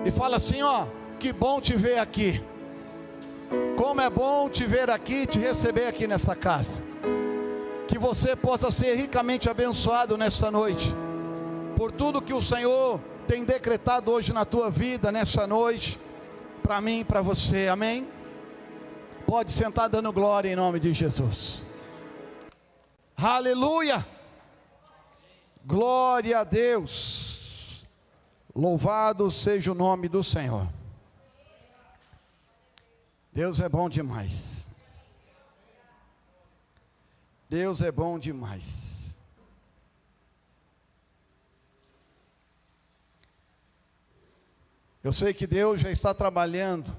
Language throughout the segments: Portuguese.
E fala assim, ó, que bom te ver aqui. Como é bom te ver aqui, te receber aqui nessa casa. Que você possa ser ricamente abençoado nesta noite, por tudo que o Senhor tem decretado hoje na tua vida, nessa noite, para mim e para você, amém? Pode sentar dando glória em nome de Jesus. Aleluia! Glória a Deus. Louvado seja o nome do Senhor. Deus é bom demais. Deus é bom demais. Eu sei que Deus já está trabalhando.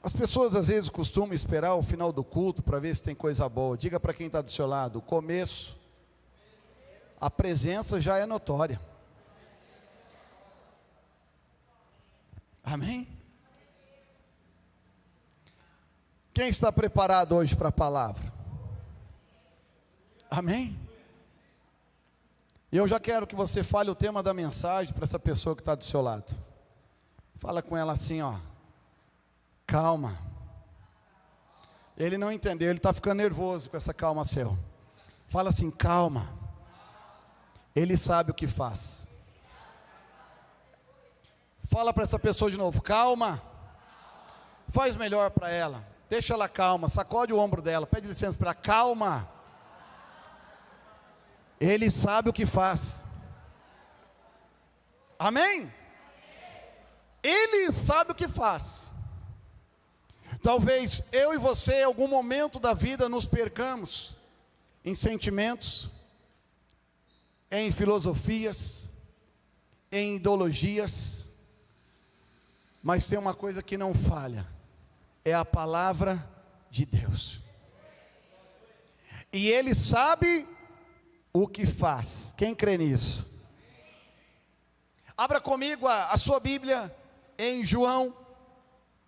As pessoas às vezes costumam esperar o final do culto para ver se tem coisa boa. Diga para quem está do seu lado, o começo, a presença já é notória. Amém? Quem está preparado hoje para a palavra? Amém? E eu já quero que você fale o tema da mensagem para essa pessoa que está do seu lado. Fala com ela assim, ó. Calma. Ele não entendeu, ele está ficando nervoso com essa calma seu. Fala assim, calma. Ele sabe o que faz. Fala para essa pessoa de novo, calma. Faz melhor para ela. Deixa ela calma, sacode o ombro dela, pede licença para ela, calma. Ele sabe o que faz. Amém? Ele sabe o que faz. Talvez eu e você, em algum momento da vida, nos percamos em sentimentos, em filosofias, em ideologias, mas tem uma coisa que não falha, é a palavra de Deus. E Ele sabe o que faz. Quem crê nisso? Abra comigo a sua Bíblia em João,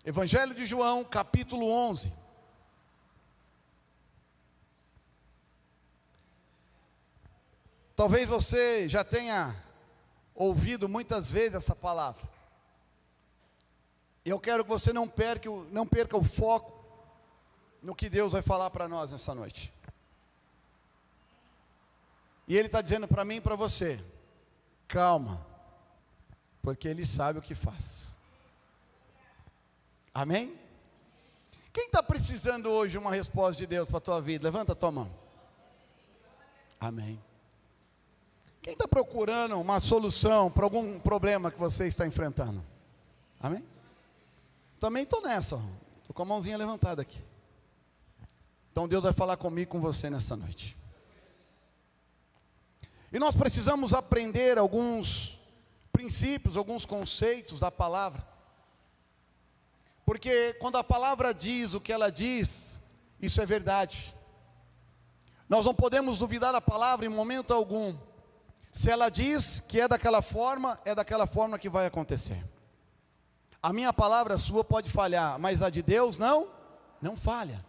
Evangelho de João, capítulo 11. Talvez você já tenha ouvido muitas vezes essa palavra. Eu quero que você não perca o foco no que Deus vai falar para nós nessa noite. E Ele está dizendo para mim e para você, calma, porque Ele sabe o que faz. Amém? Quem está precisando hoje de uma resposta de Deus para a tua vida? Levanta a tua mão. Amém. Quem está procurando uma solução para algum problema que você está enfrentando? Amém? Também estou nessa, estou com a mãozinha levantada aqui. Então Deus vai falar comigo e com você nessa noite. E nós precisamos aprender alguns princípios, alguns conceitos da palavra. Porque quando a palavra diz o que ela diz, isso é verdade. Nós não podemos duvidar da palavra em momento algum. Se ela diz que é daquela forma que vai acontecer. A minha palavra, a sua, pode falhar, mas a de Deus não falha.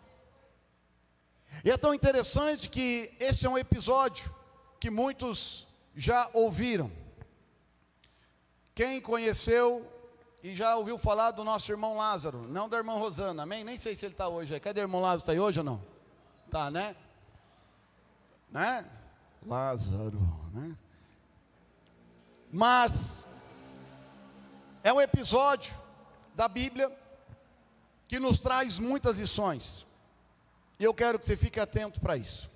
E é tão interessante que esse é um episódio que muitos já ouviram. Quem conheceu e já ouviu falar do nosso irmão Lázaro, não da irmã Rosana, amém? Nem sei se ele está hoje aí. Cadê o irmão Lázaro? Está aí hoje ou não? Tá, né? Lázaro, né? Mas é um episódio da Bíblia que nos traz muitas lições. E eu quero que você fique atento para isso.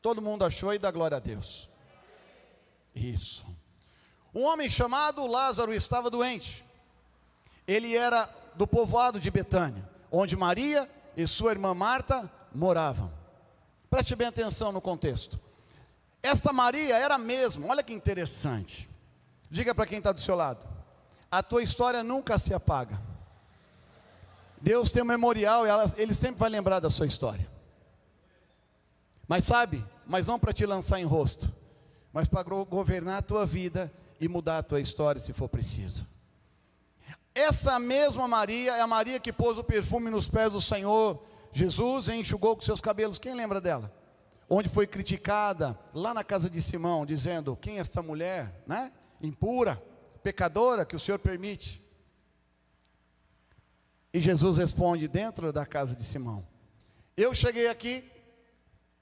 Todo mundo achou e dá glória a Deus. Isso. Um homem chamado Lázaro estava doente. Ele era do povoado de Betânia, onde Maria e sua irmã Marta moravam. Preste bem atenção no contexto. Esta Maria era mesmo, olha que interessante. Diga para quem está do seu lado, a tua história nunca se apaga. Deus tem um memorial e Ele sempre vai lembrar da sua história. Mas sabe, mas não para te lançar em rosto, mas para governar a tua vida e mudar a tua história se for preciso. Essa mesma Maria é a Maria que pôs o perfume nos pés do Senhor Jesus e enxugou com seus cabelos. Quem lembra dela? Onde foi criticada lá na casa de Simão, dizendo, quem é esta mulher, né? Impura, pecadora que o Senhor permite? E Jesus responde: dentro da casa de Simão. Eu cheguei aqui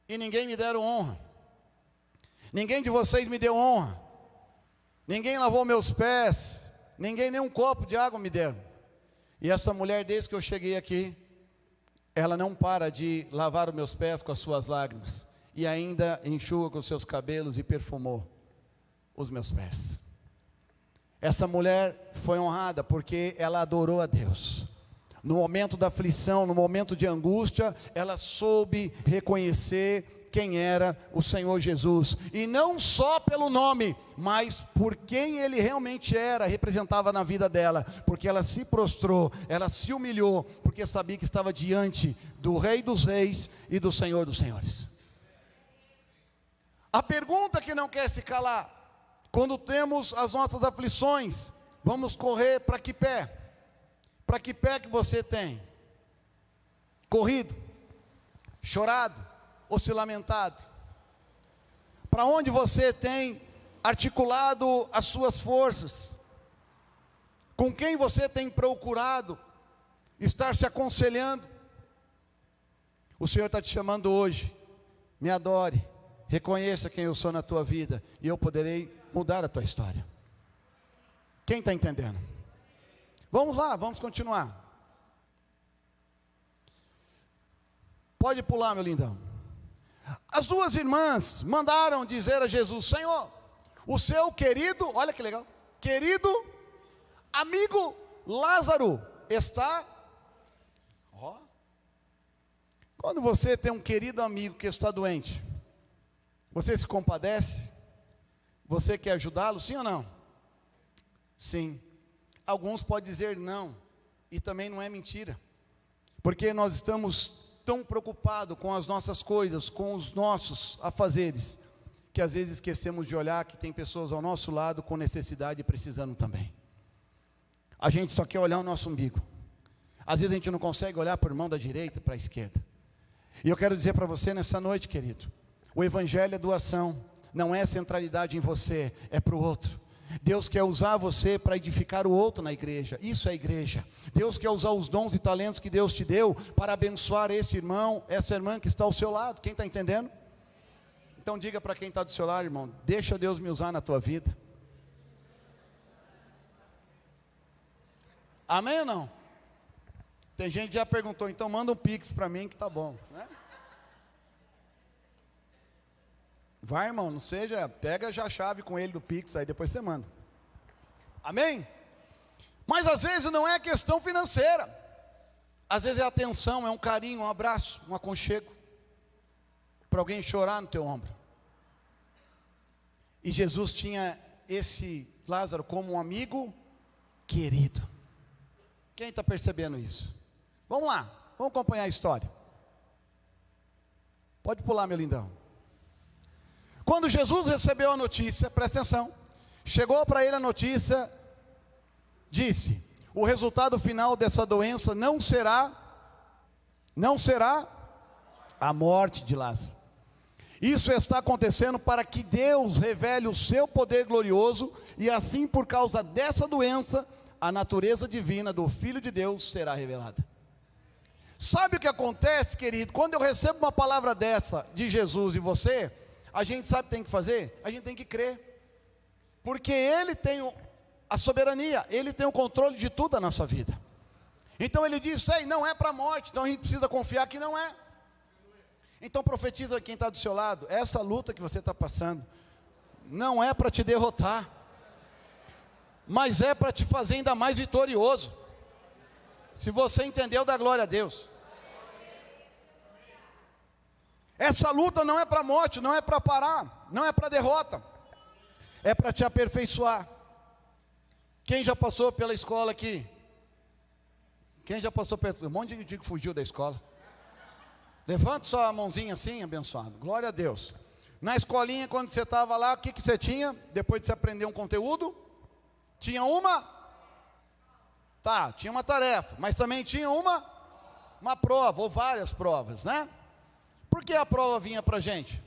e ninguém me deram honra. Ninguém de vocês me deu honra. Ninguém lavou meus pés. Ninguém nem um copo de água me deram. E essa mulher, desde que eu cheguei aqui, ela não para de lavar os meus pés com as suas lágrimas. E ainda enxuga com os seus cabelos e perfumou os meus pés. Essa mulher foi honrada porque ela adorou a Deus. No momento da aflição, no momento de angústia, ela soube reconhecer quem era o Senhor Jesus, e não só pelo nome, mas por quem Ele realmente era, representava na vida dela, porque ela se prostrou, ela se humilhou, porque sabia que estava diante do Rei dos Reis e do Senhor dos Senhores. A pergunta que não quer se calar: quando temos as nossas aflições, vamos correr para que pé? Para que pé que você tem? Corrido, chorado ou se lamentado? Para onde você tem articulado as suas forças? Com quem você tem procurado estar se aconselhando? O Senhor está te chamando hoje. Me adore, reconheça quem eu sou na tua vida, e eu poderei mudar a tua história. Quem está entendendo? Vamos lá, vamos continuar. Pode pular, meu lindão. As duas irmãs mandaram dizer a Jesus: Senhor, o seu querido, olha que legal, querido amigo Lázaro está... Ó. Quando você tem um querido amigo que está doente, você se compadece? Você quer ajudá-lo, sim ou não? Sim. Alguns podem dizer não, e também não é mentira, porque nós estamos tão preocupados com as nossas coisas, com os nossos afazeres, que às vezes esquecemos de olhar que tem pessoas ao nosso lado com necessidade e precisando também. A gente só quer olhar o nosso umbigo. Às vezes a gente não consegue olhar para o irmão da direita, para a esquerda. E eu quero dizer para você nessa noite, querido, o evangelho é doação, não é centralidade em você, é para o outro. Deus quer usar você para edificar o outro na igreja. Isso é igreja. Deus quer usar os dons e talentos que Deus te deu para abençoar esse irmão, essa irmã que está ao seu lado. Quem está entendendo? Então diga para quem está do seu lado, irmão: deixa Deus me usar na tua vida. Amém ou não? Tem gente que já perguntou: então manda um pix para mim que tá bom, né? Vai, irmão, não seja, pega já a chave com ele do Pix, aí depois você manda. Amém? Mas às vezes não é questão financeira. Às vezes é atenção, é um carinho, um abraço, um aconchego, para alguém chorar no teu ombro. E Jesus tinha esse Lázaro como um amigo querido. Quem está percebendo isso? Vamos lá, vamos acompanhar a história. Pode pular, meu lindão. Quando Jesus recebeu a notícia, presta atenção, chegou para ele a notícia, disse: o resultado final dessa doença não será a morte de Lázaro. Isso está acontecendo para que Deus revele o seu poder glorioso, e assim, por causa dessa doença, a natureza divina do Filho de Deus será revelada. Sabe o que acontece, querido? Quando eu recebo uma palavra dessa de Jesus e você, a gente sabe o que tem que fazer? A gente tem que crer, porque Ele tem a soberania, Ele tem o controle de tudo da nossa vida. Então Ele diz: ei, não é para a morte, então a gente precisa confiar que não é. Então profetiza quem está do seu lado: essa luta que você está passando, não é para te derrotar, mas é para te fazer ainda mais vitorioso. Se você entendeu, dá glória a Deus. Essa luta não é para a morte, não é para parar, não é para derrota, é para te aperfeiçoar. Quem já passou pela escola aqui? Quem já passou pela... Um monte de gente que fugiu da escola. Levante só a mãozinha assim, abençoado. Glória a Deus. Na escolinha, quando você estava lá, o que você tinha? Depois de você aprender um conteúdo? Tinha uma? Tá, tinha uma tarefa, mas também tinha uma prova, ou várias provas, né? Por que a prova vinha para a gente?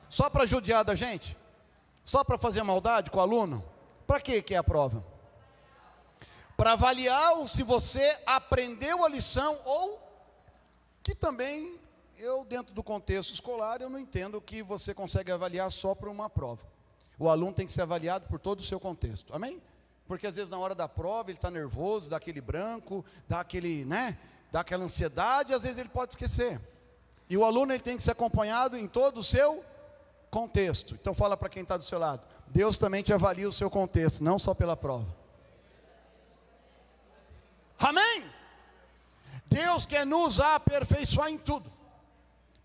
Só para judiar da gente? Só para fazer maldade com o aluno? Para que é a prova? Para avaliar se você aprendeu a lição ou que também, dentro do contexto escolar, eu não entendo que você consegue avaliar só por uma prova. O aluno tem que ser avaliado por todo o seu contexto, amém? Porque às vezes na hora da prova ele está nervoso, dá aquele branco, dá aquela ansiedade, às vezes ele pode esquecer. E o aluno ele tem que ser acompanhado em todo o seu contexto. Então fala para quem está do seu lado, Deus também te avalia o seu contexto, não só pela prova. Amém? Deus quer nos aperfeiçoar em tudo.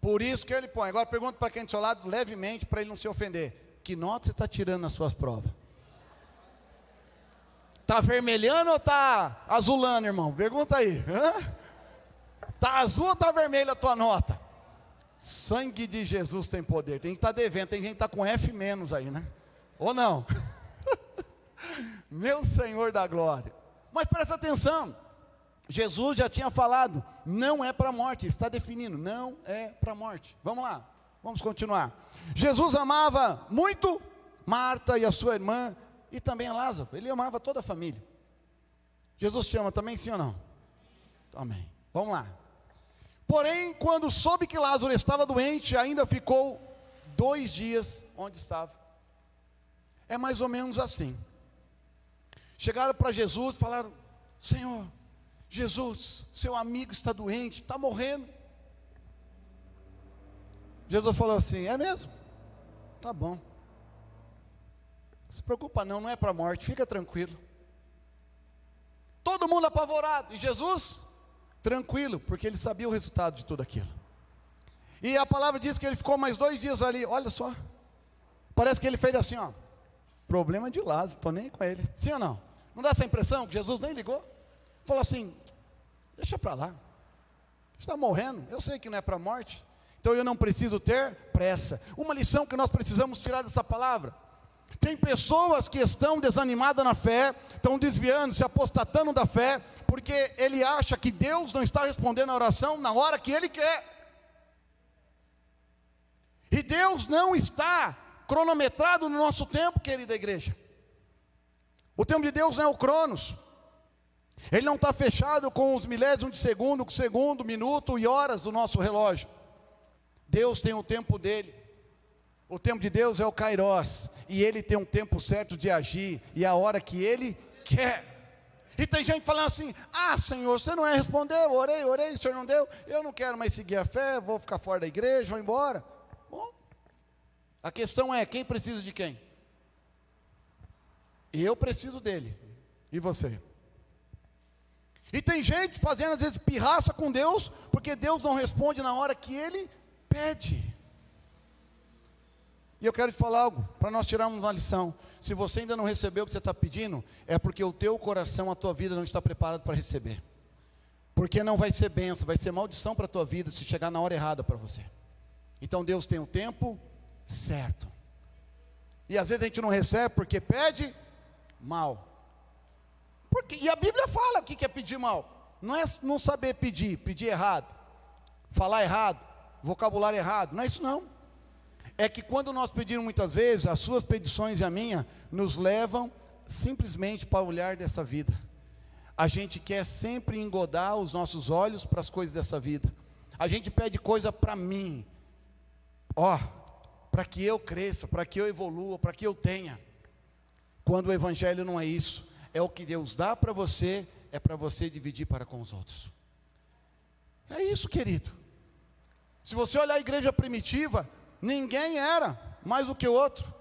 Por isso que Ele põe. Agora pergunta para quem do seu lado, levemente, para ele não se ofender. Que nota você está tirando nas suas provas? Está vermelhando ou está azulando, irmão? Pergunta aí. Está azul ou está vermelha a tua nota? Sangue de Jesus tem poder. Tem que estar devendo. Tem gente que está com F- aí, né? Ou não? Meu Senhor da glória. Mas presta atenção. Jesus já tinha falado, não é para a morte, está definindo, não é para a morte. Vamos lá, vamos continuar. Jesus amava muito Marta e a sua irmã, e também a Lázaro, ele amava toda a família. Jesus te ama também, sim ou não? Amém. Vamos lá. Porém, quando soube que Lázaro estava doente, ainda ficou 2 dias onde estava. É mais ou menos assim. Chegaram para Jesus e falaram, Senhor, Jesus, seu amigo está doente, está morrendo. Jesus falou assim, é mesmo? Tá bom. Não se preocupa não é para a morte, fica tranquilo. Todo mundo apavorado, e Jesus, tranquilo, porque ele sabia o resultado de tudo aquilo. E a palavra diz que ele ficou mais 2 dias ali, olha só. Parece que ele fez assim, ó. Problema de Lázaro, estou nem com ele. Sim ou não? Não dá essa impressão que Jesus nem ligou? Falou assim, deixa para lá, está morrendo, eu sei que não é para a morte, então eu não preciso ter pressa. Uma lição que nós precisamos tirar dessa palavra, tem pessoas que estão desanimadas na fé, estão desviando, se apostatando da fé, porque ele acha que Deus não está respondendo a oração na hora que ele quer, e Deus não está cronometrado no nosso tempo, querida igreja. O tempo de Deus não é o cronos. Ele não está fechado com os milésimos de segundo, minuto e horas do nosso relógio. Deus tem o tempo dele. O tempo de Deus é o Kairos. E Ele tem um tempo certo de agir. E a hora que Ele quer. E tem gente falando assim, Senhor, você não é responder, orei, o Senhor não deu. Eu não quero mais seguir a fé, vou ficar fora da igreja, vou embora. Bom, a questão é, quem precisa de quem? Eu preciso dele. E você? E tem gente fazendo às vezes pirraça com Deus, porque Deus não responde na hora que Ele pede. E eu quero te falar algo, para nós tirarmos uma lição. Se você ainda não recebeu o que você está pedindo, é porque o teu coração, a tua vida não está preparado para receber. Porque não vai ser bênção, vai ser maldição para a tua vida, se chegar na hora errada para você. Então Deus tem o tempo certo. E às vezes a gente não recebe porque pede mal. E a Bíblia fala o que é pedir mal. Não é não saber pedir errado, falar errado, vocabulário errado, não é isso não. É que quando nós pedimos muitas vezes, as suas petições e a minha, nos levam simplesmente para o olhar dessa vida. A gente quer sempre engodar os nossos olhos para as coisas dessa vida. A gente pede coisa para mim, para que eu cresça, para que eu evolua, para que eu tenha. Quando o Evangelho não é isso. É o que Deus dá para você, é para você dividir para com os outros. É isso, querido. Se você olhar a igreja primitiva, ninguém era mais do que o outro.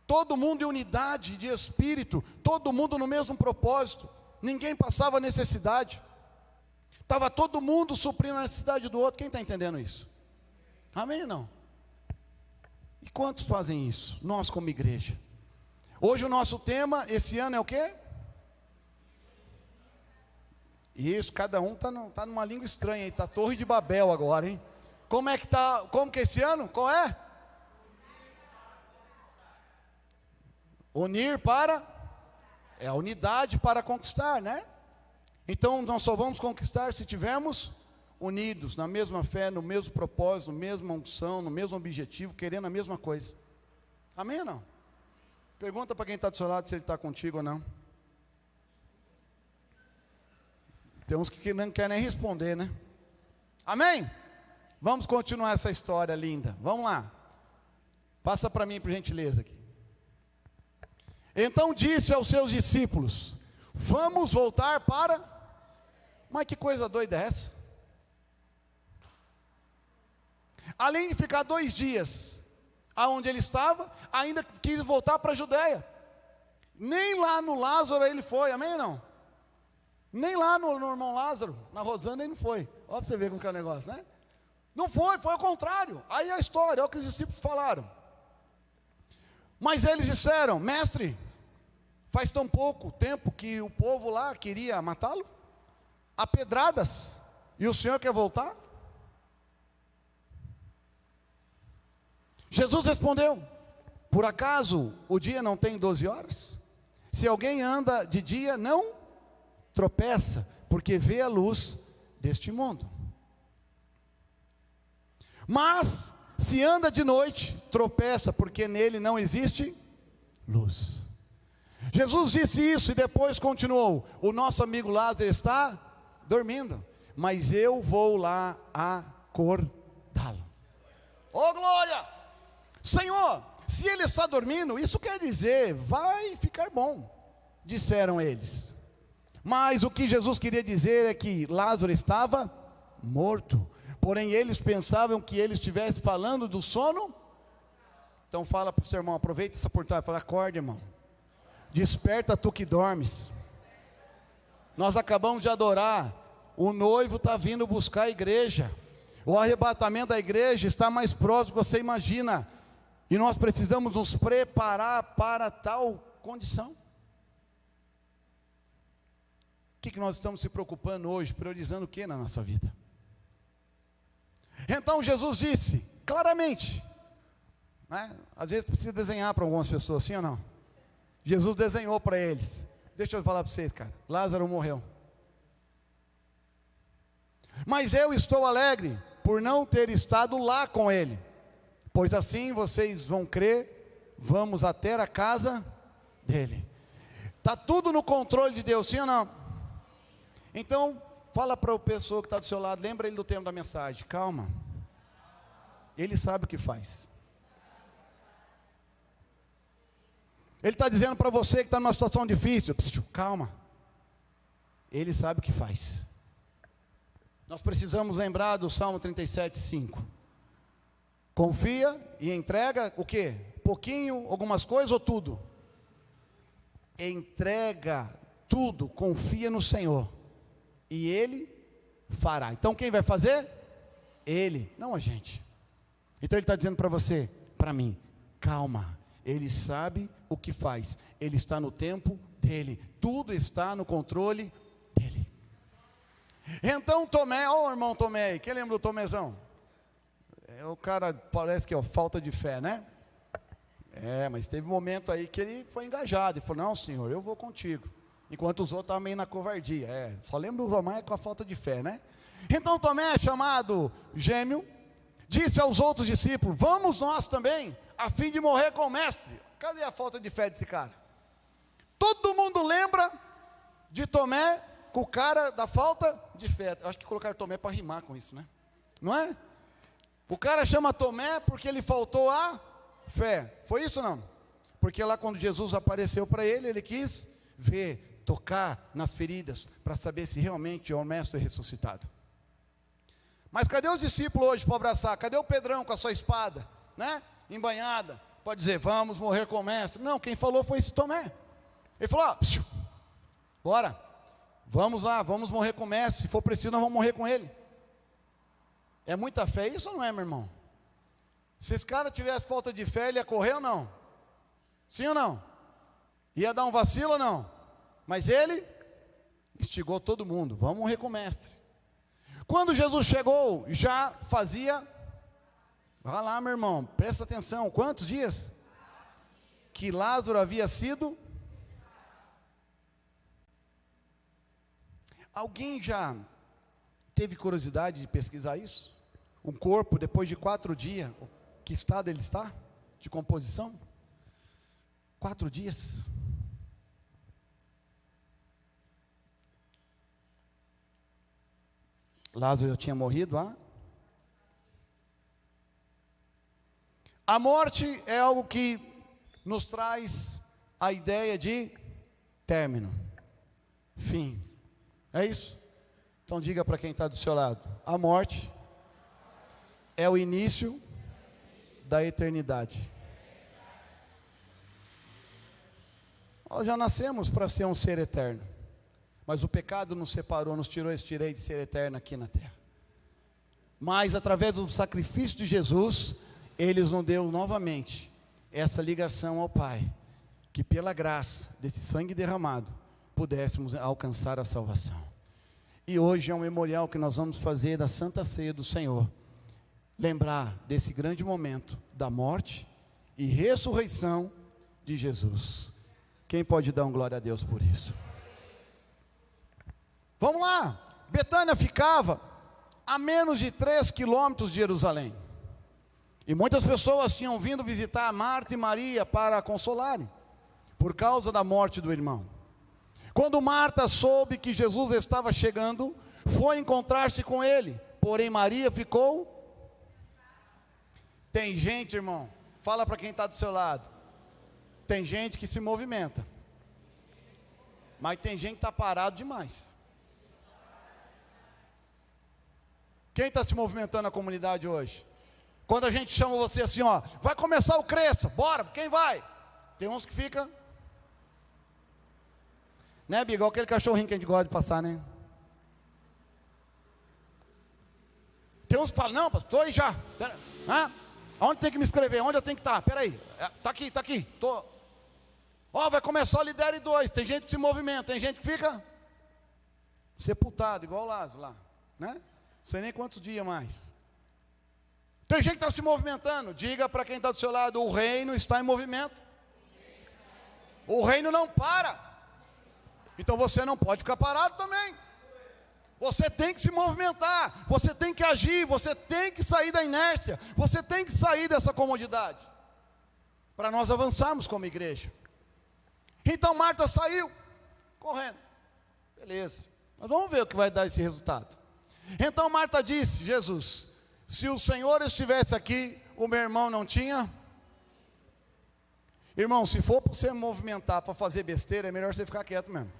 Todo mundo em unidade de espírito, todo mundo no mesmo propósito. Ninguém passava necessidade. Estava todo mundo suprindo a necessidade do outro. Quem está entendendo isso? Amém ou não? E quantos fazem isso? Nós como igreja. Hoje o nosso tema, esse ano é o quê? Isso, cada um está numa língua estranha, está Torre de Babel agora, hein? Como é que está, como que é esse ano? Qual é? Unir para, é a unidade para conquistar, né? Então nós só vamos conquistar se tivermos unidos, na mesma fé, no mesmo propósito, na mesma unção, no mesmo objetivo, querendo a mesma coisa. Amém ou não? Pergunta para quem está do seu lado se ele está contigo ou não. Tem uns que não querem nem responder, né? Amém? Vamos continuar essa história linda. Vamos lá. Passa para mim, por gentileza aqui. Então disse aos seus discípulos: vamos voltar para... Mas que coisa doida é essa? Além de ficar 2 dias aonde ele estava, ainda quis voltar para a Judéia. Nem lá no Lázaro ele foi, amém ou não? Nem lá no irmão Lázaro, na Rosana ele não foi. Olha para você ver como que é o negócio, né? Não foi, foi ao contrário. Aí a história, olha o que os discípulos falaram. Mas eles disseram: mestre, faz tão pouco tempo que o povo lá queria matá-lo, a pedradas, e o senhor quer voltar? Jesus respondeu: por acaso o dia não tem 12 horas? Se alguém anda de dia, não tropeça, porque vê a luz deste mundo. Mas se anda de noite, tropeça, porque nele não existe luz. Jesus disse isso e depois continuou: o nosso amigo Lázaro está dormindo, mas eu vou lá acordá-lo. Oh glória! Senhor, se ele está dormindo, isso quer dizer, vai ficar bom, disseram eles. Mas o que Jesus queria dizer é que Lázaro estava morto. Porém eles pensavam que ele estivesse falando do sono. Então fala para o seu irmão, aproveita essa oportunidade, fala: acorda, irmão, desperta tu que dormes. Nós acabamos de adorar, o noivo está vindo buscar a igreja, o arrebatamento da igreja está mais próximo do que você imagina, e nós precisamos nos preparar para tal condição. O que nós estamos se preocupando hoje, priorizando o que na nossa vida? Então Jesus disse claramente, né? Às vezes precisa desenhar para algumas pessoas, sim ou não? Jesus desenhou para eles. Deixa eu falar para vocês, cara, Lázaro morreu. Mas eu estou alegre por não ter estado lá com ele, pois assim vocês vão crer. Vamos até a casa dele. Está tudo no controle de Deus, sim ou não? Então, fala para a pessoa que está do seu lado, lembra ele do tema da mensagem: calma, ele sabe o que faz. Ele está dizendo para você que está numa situação difícil: calma, ele sabe o que faz. Nós precisamos lembrar do Salmo 37:5. Confia e entrega o quê? Pouquinho, algumas coisas ou tudo? Entrega tudo, confia no Senhor, e Ele fará. Então quem vai fazer? Ele, não a gente. Então Ele está dizendo para você, para mim: calma, Ele sabe o que faz, Ele está no tempo dEle, tudo está no controle dEle. Então Tomé, ó o irmão Tomé, quem lembra do Tomézão? O cara parece que é falta de fé, né? Mas teve um momento aí que ele foi engajado, e falou: não Senhor, eu vou contigo. Enquanto os outros estavam meio na covardia. Só lembra do Tomé com a falta de fé, né? Então Tomé, chamado Gêmeo, disse aos outros discípulos: vamos nós também, a fim de morrer com o mestre. Cadê a falta de fé desse cara? Todo mundo lembra de Tomé com o cara da falta de fé. Eu acho que colocaram Tomé para rimar com isso, né? Não é? O cara chama Tomé porque ele faltou a fé. Foi isso ou não? Porque lá quando Jesus apareceu para ele, ele quis ver, tocar nas feridas, para saber se realmente o mestre é ressuscitado. Mas cadê os discípulos hoje para abraçar? Cadê o Pedrão com a sua espada, né? Embanhada, pode dizer: vamos morrer com o mestre. Não, quem falou foi esse Tomé. Ele falou: bora, vamos lá, vamos morrer com o mestre. Se for preciso, nós vamos morrer com ele. É muita fé isso ou não é, meu irmão? Se esse cara tivesse falta de fé, ele ia correr ou não? Sim ou não? Ia dar um vacilo ou não? Mas ele instigou todo mundo: vamos morrer com o mestre. Quando Jesus chegou, já fazia, vai lá meu irmão, presta atenção, quantos dias? Que Lázaro havia sido. Alguém já teve curiosidade de pesquisar isso? Um corpo, depois de 4 dias, que estado ele está? De composição? 4 dias. Lázaro já tinha morrido há. A morte é algo que nos traz a ideia de término, fim. É isso? Então diga para quem está do seu lado: a morte é o início da eternidade. Nós já nascemos para ser um ser eterno, mas o pecado nos separou, nos tirou esse direito de ser eterno aqui na terra. Mas através do sacrifício de Jesus, Ele nos deu novamente essa ligação ao Pai, que pela graça desse sangue derramado, pudéssemos alcançar a salvação. E hoje é um memorial que nós vamos fazer da Santa Ceia do Senhor, lembrar desse grande momento da morte e ressurreição de Jesus. Quem pode dar um glória a Deus por isso? Vamos lá. Betânia ficava a menos de 3 quilômetros de Jerusalém, e muitas pessoas tinham vindo visitar Marta e Maria para consolarem, por causa da morte do irmão. Quando Marta soube que Jesus estava chegando, foi encontrar-se com ele, porém Maria ficou. Tem gente, irmão, fala para quem está do seu lado, tem gente que se movimenta, mas tem gente que está parado demais. Quem está se movimentando na comunidade hoje? Quando a gente chama você assim, ó, vai começar o Cresça, bora, quem vai? Tem uns que fica, né, Biga, igual aquele cachorrinho que a gente gosta de passar, né? Tem uns que falam, não, estou aí já. Onde tem que me inscrever? Onde eu tenho que estar? Peraí, está aqui, estou. Ó, vai começar o Lidere 2, tem gente que se movimenta, tem gente que fica sepultado, igual o Lázaro lá, né? Não sei nem quantos dias mais. Tem gente que está se movimentando. Diga para quem está do seu lado: o reino está em movimento. O reino não para. Então você não pode ficar parado também. Você tem que se movimentar, você tem que agir, você tem que sair da inércia, você tem que sair dessa comodidade, para nós avançarmos como igreja. Então Marta saiu correndo. Beleza, mas vamos ver o que vai dar esse resultado. Então Marta disse: Jesus, se o Senhor estivesse aqui, o meu irmão não tinha. Irmão, se for para você movimentar, para fazer besteira, é melhor você ficar quieto mesmo.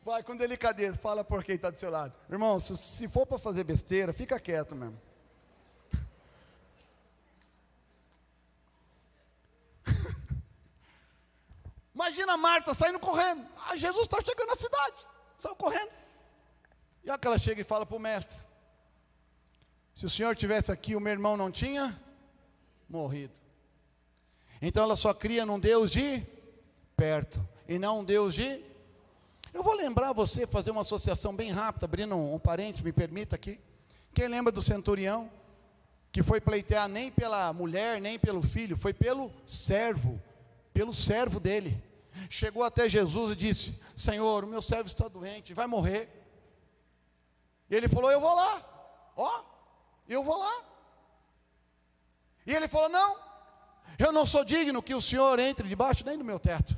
Vai com delicadeza, fala por quem está do seu lado. Irmão, se for para fazer besteira, fica quieto mesmo. Imagina Marta saindo correndo. Jesus está chegando na cidade. Saiu correndo. E olha que ela chega e fala para o mestre: se o senhor estivesse aqui, o meu irmão não tinha morrido. Então ela só cria num Deus de perto, e não um Deus de... Eu vou lembrar você, fazer uma associação bem rápida, abrindo um parênteses, me permita aqui. Quem lembra do centurião, que foi pleitear nem pela mulher, nem pelo filho, foi pelo servo dele. Chegou até Jesus e disse: Senhor, o meu servo está doente, vai morrer. E ele falou: eu vou lá, eu vou lá. E ele falou: não, eu não sou digno que o Senhor entre debaixo nem do meu teto.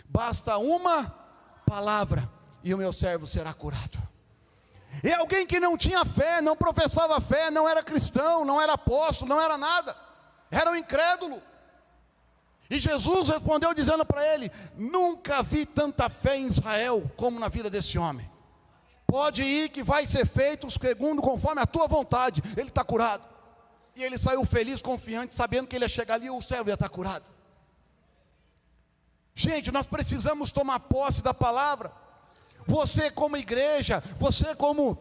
Basta uma palavra e o meu servo será curado. E alguém que não tinha fé, não professava fé, não era cristão, não era apóstolo, não era nada, era um incrédulo. E Jesus respondeu dizendo para ele: nunca vi tanta fé em Israel como na vida desse homem. Pode ir que vai ser feito segundo conforme a tua vontade. Ele está curado. E ele saiu feliz, confiante, sabendo que ele ia chegar ali e o servo ia estar curado. Gente, nós precisamos tomar posse da palavra. Você como igreja, você como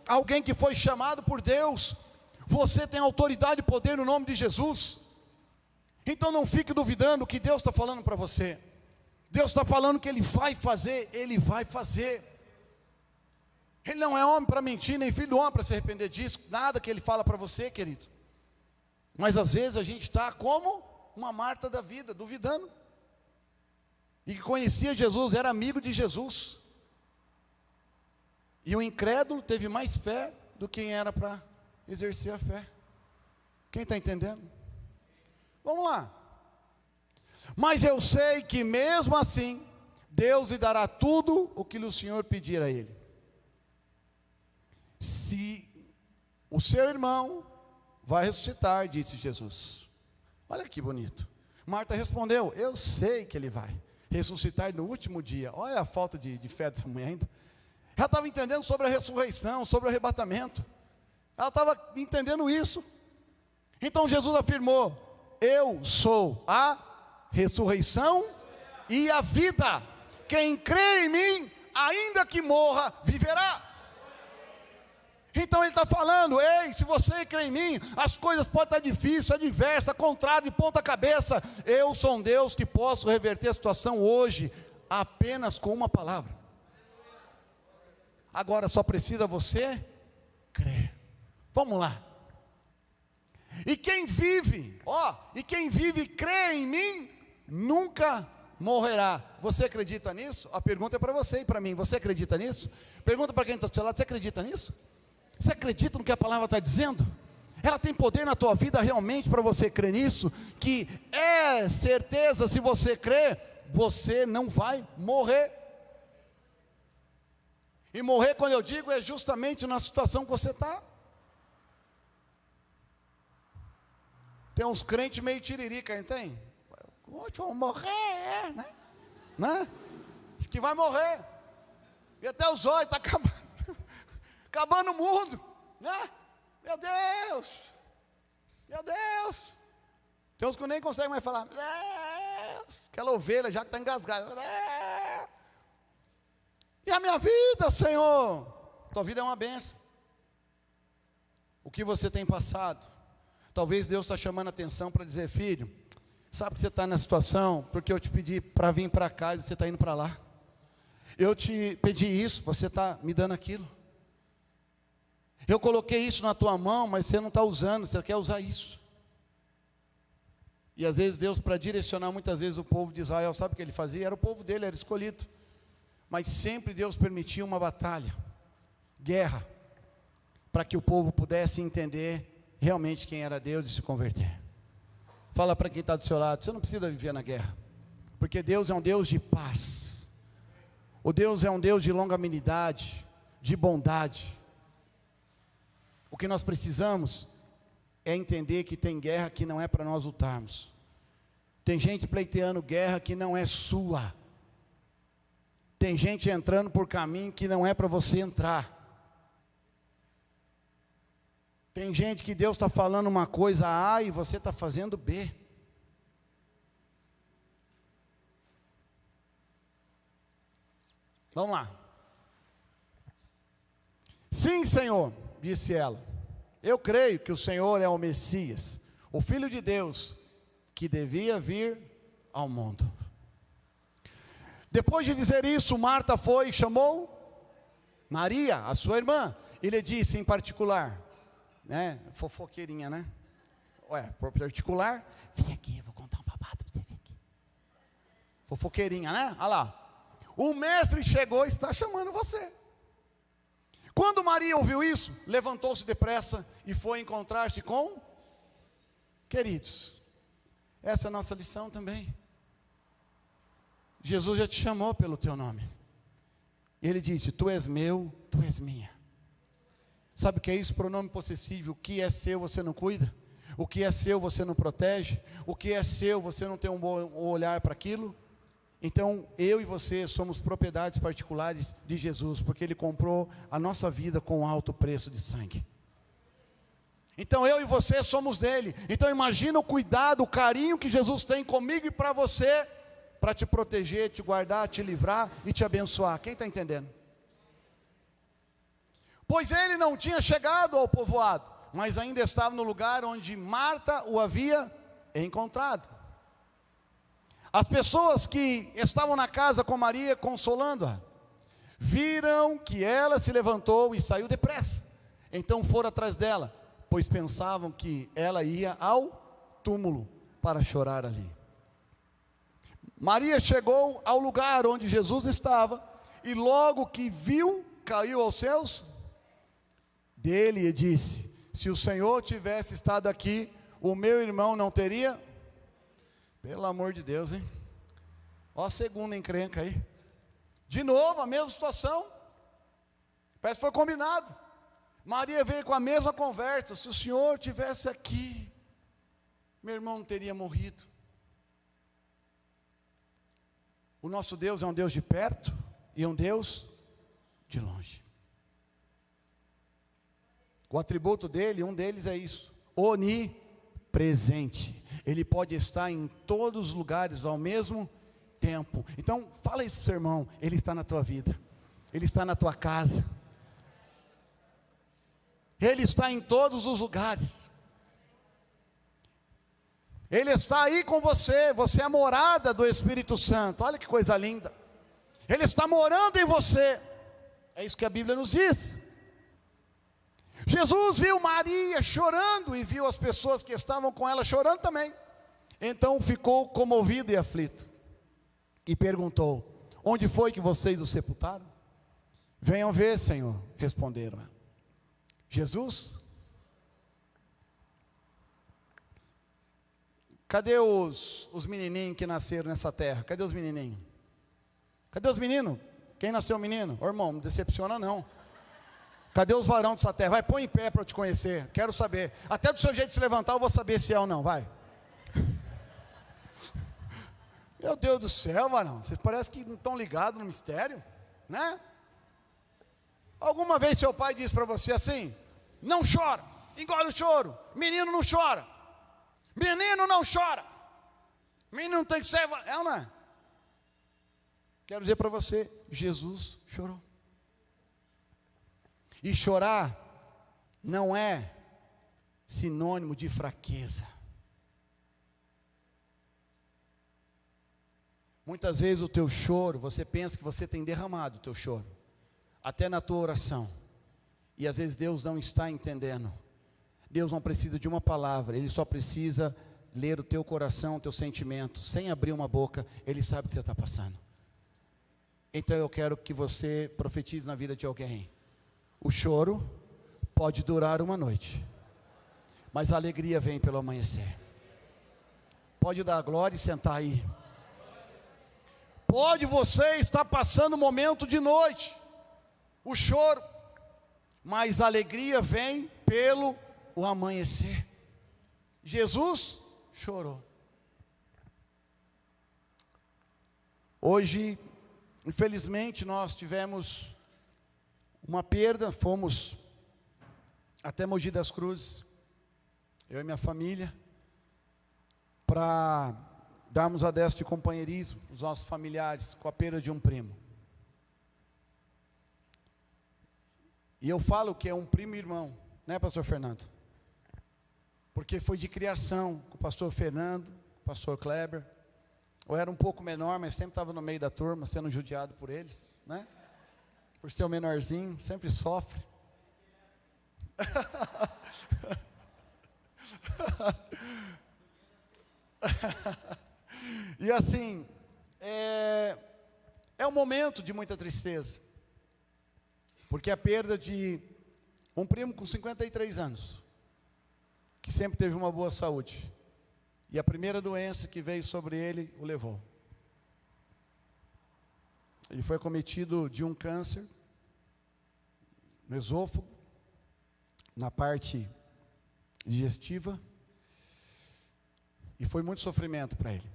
alguém que foi chamado por Deus, você tem autoridade e poder no nome de Jesus. Então não fique duvidando o que Deus está falando para você. Deus está falando que Ele vai fazer, Ele vai fazer. Ele não é homem para mentir, nem filho do homem para se arrepender disso. Nada que Ele fala para você, querido. Mas às vezes a gente está como uma Marta da vida, duvidando. E que conhecia Jesus, era amigo de Jesus. E o incrédulo teve mais fé do que quem era para exercer a fé. Quem está entendendo? Vamos lá. Mas eu sei que mesmo assim, Deus lhe dará tudo o que o Senhor pedir a ele. Se o seu irmão vai ressuscitar, disse Jesus. Olha que bonito. Marta respondeu, eu sei que ele vai ressuscitar no último dia. Olha a falta de fé dessa mulher ainda. Ela estava entendendo sobre a ressurreição, sobre o arrebatamento. Ela estava entendendo isso. Então Jesus afirmou, eu sou a ressurreição e a vida. Quem crê em mim, ainda que morra, viverá. Então ele está falando, ei, se você crê em mim, as coisas podem estar difíceis, adversas, contrário, de ponta cabeça. Eu sou um Deus que posso reverter a situação hoje, apenas com uma palavra. Agora só precisa você crer. Vamos lá. E quem vive, e crê em mim, nunca morrerá. Você acredita nisso? A pergunta é para você e para mim. Você acredita nisso? Pergunta para quem está do seu lado, você acredita nisso? Você acredita no que a palavra está dizendo? Ela tem poder na tua vida realmente para você crer nisso? Que é certeza, se você crer, você não vai morrer. E morrer, quando eu digo, é justamente na situação que você está. Tem uns crentes meio tiririca, não tem? Vão morrer, né? Diz que vai morrer. E até os olhos estão acabando. Acabando o mundo, né? Meu Deus. Tem uns que nem conseguem mais falar. Deus. Aquela ovelha já que está engasgada. E a minha vida, Senhor? Tua vida é uma bênção. O que você tem passado? Talvez Deus está chamando a atenção para dizer, filho, sabe que você está nessa situação? Porque eu te pedi para vir para cá e você está indo para lá. Eu te pedi isso, você está me dando aquilo. Eu coloquei isso na tua mão, mas você não está usando, você quer usar isso. E às vezes Deus, para direcionar muitas vezes o povo de Israel, sabe o que ele fazia? Era o povo dele, era escolhido. Mas sempre Deus permitia uma batalha, guerra, para que o povo pudesse entender realmente quem era Deus e se converter. Fala para quem está do seu lado, você não precisa viver na guerra, porque Deus é um Deus de paz. O Deus é um Deus de longanimidade, de bondade. O que nós precisamos é entender que tem guerra que não é para nós lutarmos. Tem gente pleiteando guerra que não é sua. Tem gente entrando por caminho que não é para você entrar. Tem gente que Deus está falando uma coisa A e você está fazendo B. Vamos lá. Sim, Senhor, disse ela, eu creio que o Senhor é o Messias, o Filho de Deus, que devia vir ao mundo. Depois de dizer isso, Marta foi e chamou Maria, a sua irmã, e lhe disse em particular, fofoqueirinha, né? Por particular, vem aqui, eu vou contar um babado para você, vem aqui. Fofoqueirinha, né? Olha lá, o mestre chegou e está chamando você. Quando Maria ouviu isso, levantou-se depressa e foi encontrar-se com, queridos, essa é a nossa lição também. Jesus já te chamou pelo teu nome. E ele disse, tu és meu, tu és minha. Sabe o que é isso? Pronome possessivo. O que é seu você não cuida. O que é seu você não protege. O que é seu você não tem um bom olhar para aquilo. Então eu e você somos propriedades particulares de Jesus, porque Ele comprou a nossa vida com alto preço de sangue. Então eu e você somos dele. Então imagina o cuidado, o carinho que Jesus tem comigo e para você, para te proteger, te guardar, te livrar e te abençoar. Quem está entendendo? Pois ele não tinha chegado ao povoado, mas ainda estava no lugar onde Marta o havia encontrado. As pessoas que estavam na casa com Maria, consolando-a, viram que ela se levantou e saiu depressa. Então foram atrás dela, pois pensavam que ela ia ao túmulo para chorar ali. Maria chegou ao lugar onde Jesus estava, e logo que viu, caiu aos seus dele e disse, se o Senhor tivesse estado aqui, o meu irmão não teria? Pelo amor de Deus, hein? Ó a segunda encrenca aí. De novo, a mesma situação. Parece que foi combinado. Maria veio com a mesma conversa. Se o Senhor tivesse aqui, meu irmão não teria morrido. O nosso Deus é um Deus de perto e um Deus de longe. O atributo dele, um deles é isso: onipresente. Ele pode estar em todos os lugares ao mesmo tempo. Então, fala isso para o seu irmão: ele está na tua vida, ele está na tua casa, ele está em todos os lugares. Ele está aí com você, você é a morada do Espírito Santo. Olha que coisa linda. Ele está morando em você. É isso que a Bíblia nos diz. Jesus viu Maria chorando e viu as pessoas que estavam com ela chorando também. Então ficou comovido e aflito. E perguntou: onde foi que vocês o sepultaram? Venham ver, Senhor, responderam. Jesus? Cadê os menininhos que nasceram nessa terra? Cadê os menininhos? Cadê os meninos? Quem nasceu menino? Ô, irmão, não decepciona não. Cadê os varões dessa terra? Vai, põe em pé para eu te conhecer. Quero saber. Até do seu jeito de se levantar eu vou saber se é ou não. Vai. Meu Deus do céu, varão. Vocês parecem que não estão ligados no mistério, né? Alguma vez seu pai disse para você assim: não chora, engole o choro. Menino não chora. Menino não chora. Menino não tem que ser. É ou não é? Quero dizer para você: Jesus chorou. E chorar não é sinônimo de fraqueza. Muitas vezes o teu choro, você pensa que você tem derramado o teu choro, até na tua oração. E às vezes Deus não está entendendo. Deus não precisa de uma palavra, Ele só precisa ler o teu coração, o teu sentimento, sem abrir uma boca. Ele sabe o que você está passando. Então eu quero que você profetize na vida de alguém: o choro pode durar uma noite, mas a alegria vem pelo amanhecer. Pode dar glória e sentar aí. Pode você estar passando um momento de noite, o choro, mas a alegria vem pelo o amanhecer. Jesus chorou. Hoje, infelizmente, nós tivemos uma perda. Fomos até Mogi das Cruzes, eu e minha família, para darmos a desta de companheirismo aos nossos familiares com a perda de um primo. E eu falo que é um primo irmão, né, pastor Fernando? Porque foi de criação com o pastor Fernando, o pastor Kleber. Eu era um pouco menor, mas sempre estava no meio da turma, sendo judiado por eles, né? Por ser o menorzinho, sempre sofre. E assim, é um momento de muita tristeza, porque a perda de um primo com 53 anos, que sempre teve uma boa saúde, e a primeira doença que veio sobre ele o levou. Ele foi acometido de um câncer no esôfago, na parte digestiva, e foi muito sofrimento para ele.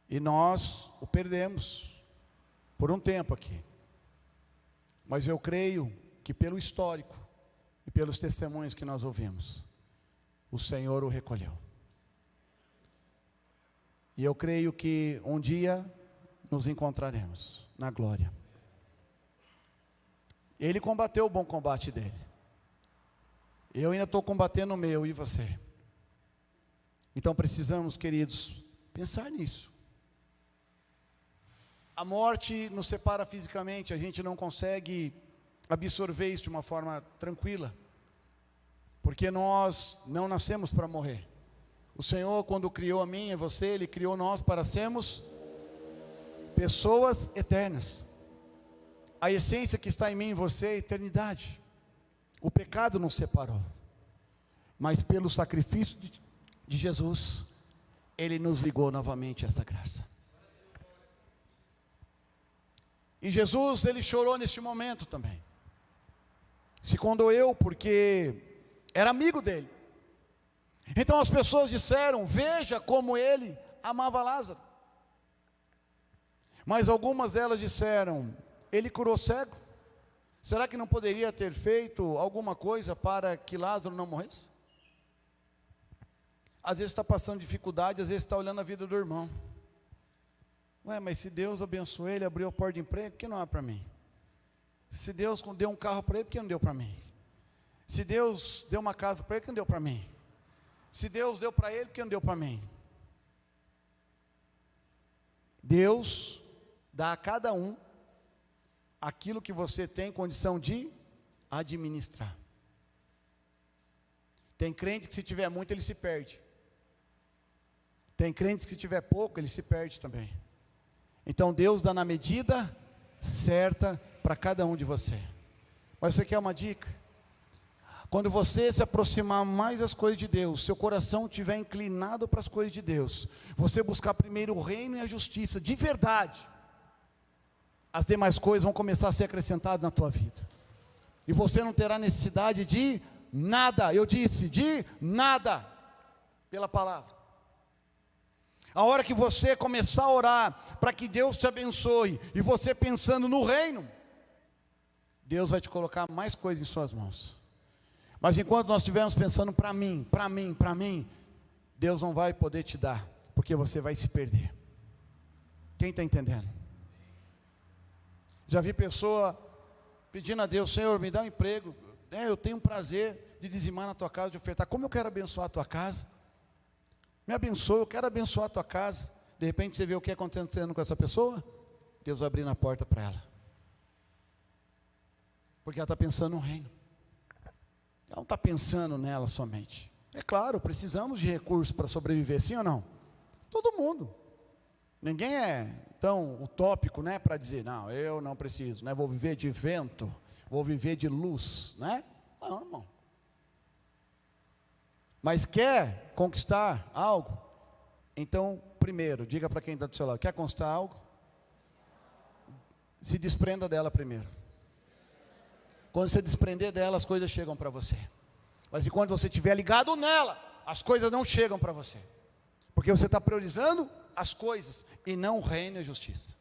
E nós o perdemos por um tempo aqui. Mas eu creio que pelo histórico e pelos testemunhos que nós ouvimos, o Senhor o recolheu. E eu creio que um dia nos encontraremos na glória. Ele combateu o bom combate dele. Eu ainda estou combatendo o meu, e você? Então precisamos, queridos, pensar nisso. A morte nos separa fisicamente, a gente não consegue absorver isso de uma forma tranquila, porque nós não nascemos para morrer. O Senhor, quando criou a mim e você, Ele criou nós para sermos pessoas eternas. A essência que está em mim e você é a eternidade. O pecado nos separou, mas pelo sacrifício de Jesus, Ele nos ligou novamente a essa graça. E Jesus, Ele chorou neste momento também. Se condoeu porque era amigo dele. Então as pessoas disseram: veja como Ele amava Lázaro. Mas algumas delas disseram: Ele curou cego. Será que não poderia ter feito alguma coisa para que Lázaro não morresse? Às vezes está passando dificuldade, às vezes está olhando a vida do irmão. Ué, mas se Deus abençoou ele, abriu a porta de emprego, por que não é para mim? Se Deus deu um carro para ele, por que não deu para mim? Se Deus deu uma casa para ele, por que não deu para mim? Se Deus deu para ele, por que não deu para mim? Deus dá a cada um aquilo que você tem condição de administrar. Tem crente que se tiver muito, ele se perde. Tem crente que se tiver pouco, ele se perde também. Então Deus dá na medida certa para cada um de você. Mas você quer uma dica? Quando você se aproximar mais das coisas de Deus, seu coração estiver inclinado para as coisas de Deus, você buscar primeiro o reino e a justiça, de verdade, as demais coisas vão começar a ser acrescentadas na tua vida. E você não terá necessidade de nada, eu disse, de nada, pela palavra. A hora que você começar a orar para que Deus te abençoe, e você pensando no reino, Deus vai te colocar mais coisas em suas mãos. Mas enquanto nós estivermos pensando para mim, Deus não vai poder te dar, porque você vai se perder. Quem está entendendo? Já vi pessoa pedindo a Deus: Senhor, me dá um emprego, eu tenho um prazer de dizimar na tua casa, de ofertar. Como eu quero abençoar a tua casa? Me abençoa, eu quero abençoar a tua casa. De repente você vê o que está acontecendo com essa pessoa, Deus vai abrir a porta para ela, porque ela está pensando no reino. Ela não está pensando nela somente. É claro, precisamos de recursos para sobreviver, sim ou não? Todo mundo. Ninguém é tão utópico, né, para dizer: não, eu não preciso, né, vou viver de vento, vou viver de luz, né? Não, irmão. Mas quer conquistar algo? Então, primeiro, diga para quem está do seu lado: quer conquistar algo? Se desprenda dela primeiro. Quando você desprender dela, as coisas chegam para você. Mas enquanto você estiver ligado nela, as coisas não chegam para você, porque você está priorizando as coisas e não o reino e a justiça.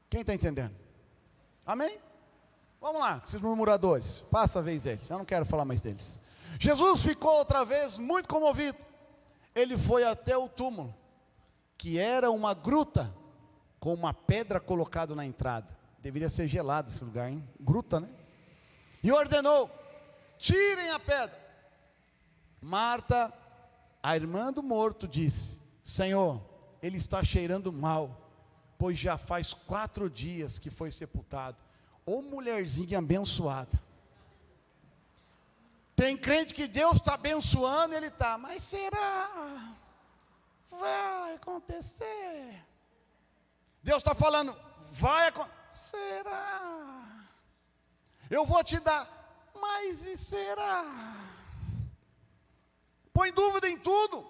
Quem está entendendo? Amém? Vamos lá, esses murmuradores, passa a vez deles, já não quero falar mais deles. Jesus ficou outra vez muito comovido. Ele foi até o túmulo, que era uma gruta com uma pedra colocada na entrada. Deveria ser gelado esse lugar, hein? Gruta, né? E ordenou: tirem a pedra. Marta, a irmã do morto, disse: Senhor, ele está cheirando mal, pois já faz 4 dias que foi sepultado. Ô mulherzinha abençoada. Tem crente que Deus está abençoando, ele está: mas será? Vai acontecer. Deus está falando: vai acontecer. Será? Eu vou te dar, mas e será? Põe dúvida em tudo.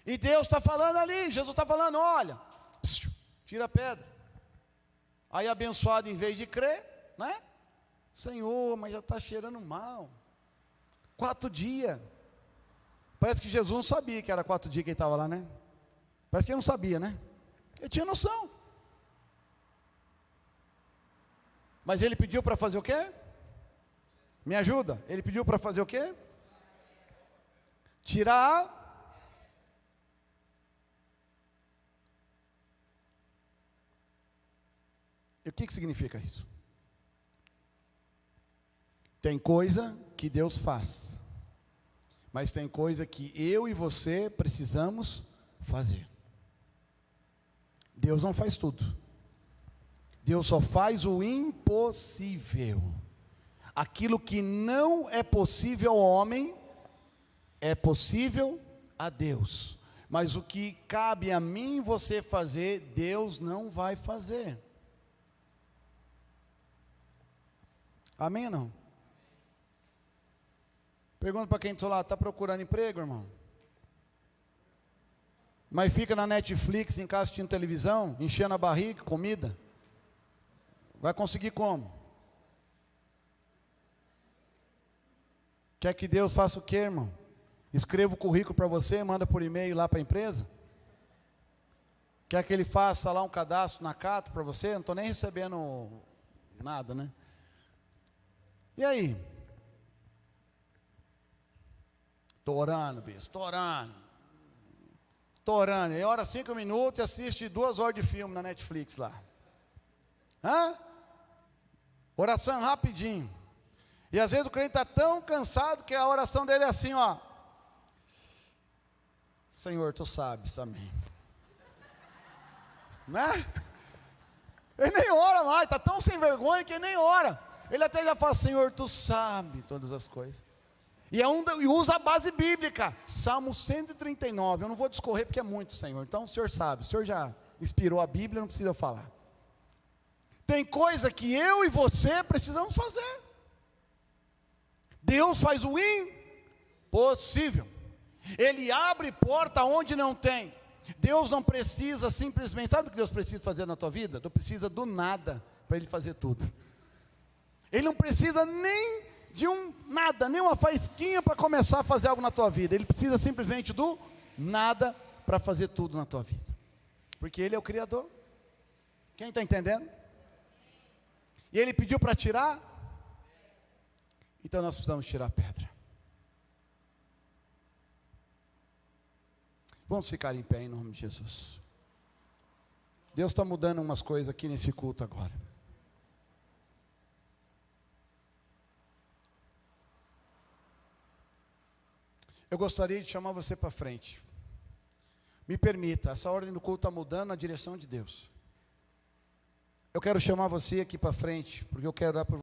E Deus está falando ali, Jesus está falando: olha, tira a pedra. Aí abençoado, em vez de crer, né? Senhor, mas já está cheirando mal. 4 dias. Parece que Jesus não sabia que era 4 dias que ele estava lá, né? Parece que ele não sabia, né? Ele tinha noção. Mas ele pediu para fazer o quê? Me ajuda. Ele pediu para fazer o quê? Tirar a... E o que significa isso? Tem coisa que Deus faz, mas tem coisa que eu e você precisamos fazer. Deus não faz tudo. Deus só faz o impossível. Aquilo que não é possível ao homem, é possível a Deus. Mas o que cabe a mim e você fazer, Deus não vai fazer. Amém ou não? Pergunta para quem do seu lado, está procurando emprego, irmão? Mas fica na Netflix, em casa assistindo televisão, enchendo a barriga, comida. Vai conseguir como? Quer que Deus faça o quê, irmão? Escreva o currículo para você, manda por e-mail lá para a empresa? Quer que ele faça lá um cadastro na Cato para você? Não estou nem recebendo nada, né? E aí? Estou orando, bispo, estou orando. Estou orando. E ora 5 minutos e assiste 2 horas de filme na Netflix lá. Hã? Oração rapidinho. E às vezes o crente está tão cansado que a oração dele é assim, ó. Senhor, tu sabes, amém. Né? Ele nem ora mais, está tão sem vergonha que ele nem ora. Ele até já fala, Senhor, tu sabes todas as coisas. E usa a base bíblica, Salmo 139, eu não vou discorrer porque é muito, Senhor. Então o Senhor sabe, o Senhor já inspirou a Bíblia, não precisa falar. Tem coisa que eu e você precisamos fazer. Deus faz o impossível. Ele abre porta onde não tem. Deus não precisa simplesmente, sabe o que Deus precisa fazer na tua vida? Deus precisa do nada para Ele fazer tudo. Ele não precisa nem de nada, nem uma faísquinha para começar a fazer algo na tua vida. Ele precisa simplesmente do nada para fazer tudo na tua vida. Porque Ele é o Criador. Quem está entendendo? E Ele pediu para tirar. Então nós precisamos tirar a pedra. Vamos ficar em pé em nome de Jesus. Deus está mudando umas coisas aqui nesse culto agora. Eu gostaria de chamar você para frente. Me permita, essa ordem do culto está mudando na direção de Deus. Eu quero chamar você aqui para frente, porque eu quero orar por